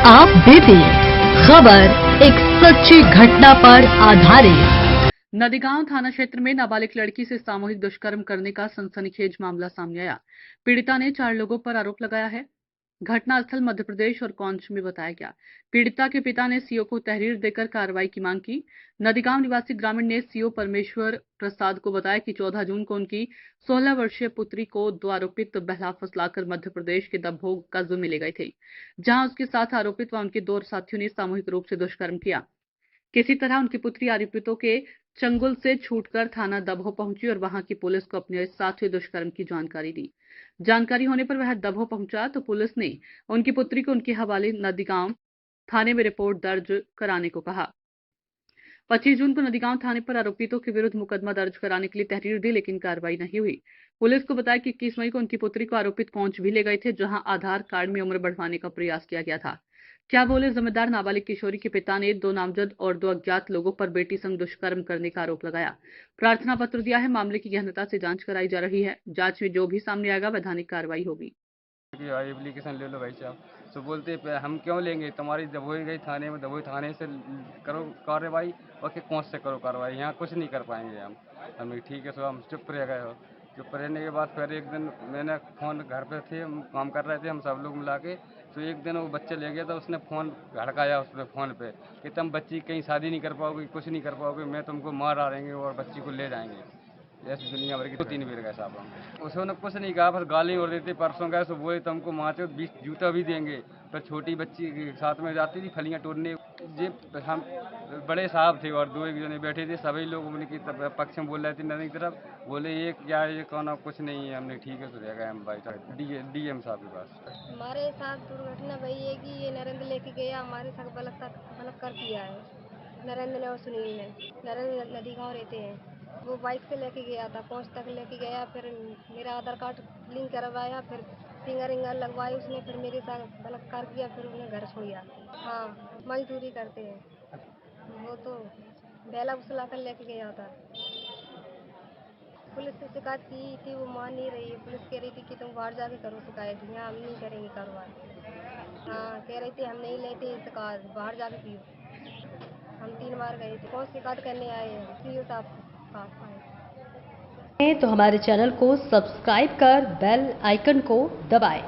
आप देते खबर एक सच्ची घटना पर आधारित। नदीगांव थाना क्षेत्र में नाबालिग लड़की से सामूहिक दुष्कर्म करने का सनसनीखेज मामला सामने आया। पीड़िता ने 4 लोगों पर आरोप लगाया है। घटनास्थल मध्य प्रदेश और कौंच में बताया गया। पीड़िता के पिता ने सीओ को तहरीर देकर कार्रवाई की मांग की। नदीगांव निवासी ग्रामीण ने सीओ परमेश्वर प्रसाद को बताया कि 14 जून को उनकी 16 वर्षीय पुत्री को 2 आरोपित बहला फुसलाकर मध्य प्रदेश के दभोग कस्बे में ले गए थे, जहां उसके साथ आरोपित व उनके 2 साथियों ने सामूहिक रूप से दुष्कर्म किया। किसी तरह उनकी पुत्री आरोपितों के चंगुल से छूटकर थाना दभोह पहुंची और वहां की पुलिस को अपने साथ हुए दुष्कर्म की जानकारी दी। जानकारी होने पर वह दभोह पहुंचा तो पुलिस ने उनकी पुत्री को उनके हवाले नदीगांव थाने में रिपोर्ट दर्ज कराने को कहा। 25 जून को नदीगांव थाने पर आरोपितों के विरुद्ध मुकदमा दर्ज कराने के लिए तहरीर दी, लेकिन कार्रवाई नहीं हुई। पुलिस को बताया कि 21 मई को उनकी पुत्री को आरोपित कौंच भी ले गए थे, जहां आधार कार्ड में उम्र बढ़वाने का प्रयास किया गया था। क्या बोले जिम्मेदार नाबालिग किशोरी के पिता ने 2 नामजद और 2 अज्ञात लोगों पर बेटी संग दुष्कर्म करने का आरोप लगाया। प्रार्थना पत्र दिया है। मामले की गहनता से जांच कराई जा रही है। जांच में जो भी सामने आएगा वैधानिक कार्रवाई होगी। एप्लीकेशन ले लो भाई साहब, तो बोलते हम क्यों लेंगे, तुम्हारी दबोई गई थाने में, दबोई थाने से करो कार्रवाई और फिर कौन से करो कार्रवाई, यहाँ कुछ नहीं कर पाएंगे हम ठीक है। सो हम चुप रह गए हो। चुप रहने के बाद फिर एक दिन मैंने फ़ोन, घर पे थे, हम काम कर रहे थे, हम सब लोग मिला के, तो एक दिन वो बच्चे ले गया था, उसने फ़ोन घड़काया उस पर फ़ोन पे कि तुम बच्ची कहीं शादी नहीं कर पाओगे, कुछ नहीं कर पाओगे, मैं तुमको मार डालेंगे और बच्ची को ले जाएंगे। ऐसी दुनिया भर की 2-3 बेर गए साहब हम। उसने कुछ नहीं कहा, बस गाली और देते। परसों गए तो बोले तुमको मारते 20 जूता भी देंगे। पर छोटी बच्ची के साथ में जाती थी फलियाँ तोड़ने। ये हम बड़े साहब थे और 2 एक जने बैठे थे, सभी लोग उनकी पक्ष में बोल रहे थे। नदी की तरफ बोले ये क्या है, ये कौन, कुछ नहीं है। हमने ठीक है, तो रह गए हम भाई साहब डीएम साहब के पास। हमारे साथ दुर्घटना वही है कि ये नरेंद्र लेके गया, हमारे साथ बलात्कार किया है। नरेंद्र ने और सुनील ने। नरेंद्र नदीगांव रहते हैं। वो बाइक से लेके गया था, पहुंच तक लेके गया, फिर मेरा आधार कार्ड लिंक करवाया, फिर फिंगर लगवाई उसने, फिर मेरे साथ बलात्कार किया, फिर उन्हें घर छोड़ा। हाँ, मजदूरी करते हैं। वो तो बेला फुसला कर लेके गया था। पुलिस से शिकायत की थी, वो मान नहीं रही है। पुलिस कह रही थी कि तुम बाहर जाके करो शिकायत, यहाँ हम नहीं करेंगे कार्रवाई। हाँ, कह रही थी हम नहीं लेते शिकायत, बाहर जाके पियो। हम 3 बार गए थे, कौन शिकायत करने आए हैं, सीओ साहब के पास आए। तो हमारे चैनल को सब्सक्राइब कर बेल आइकन को दबाएं।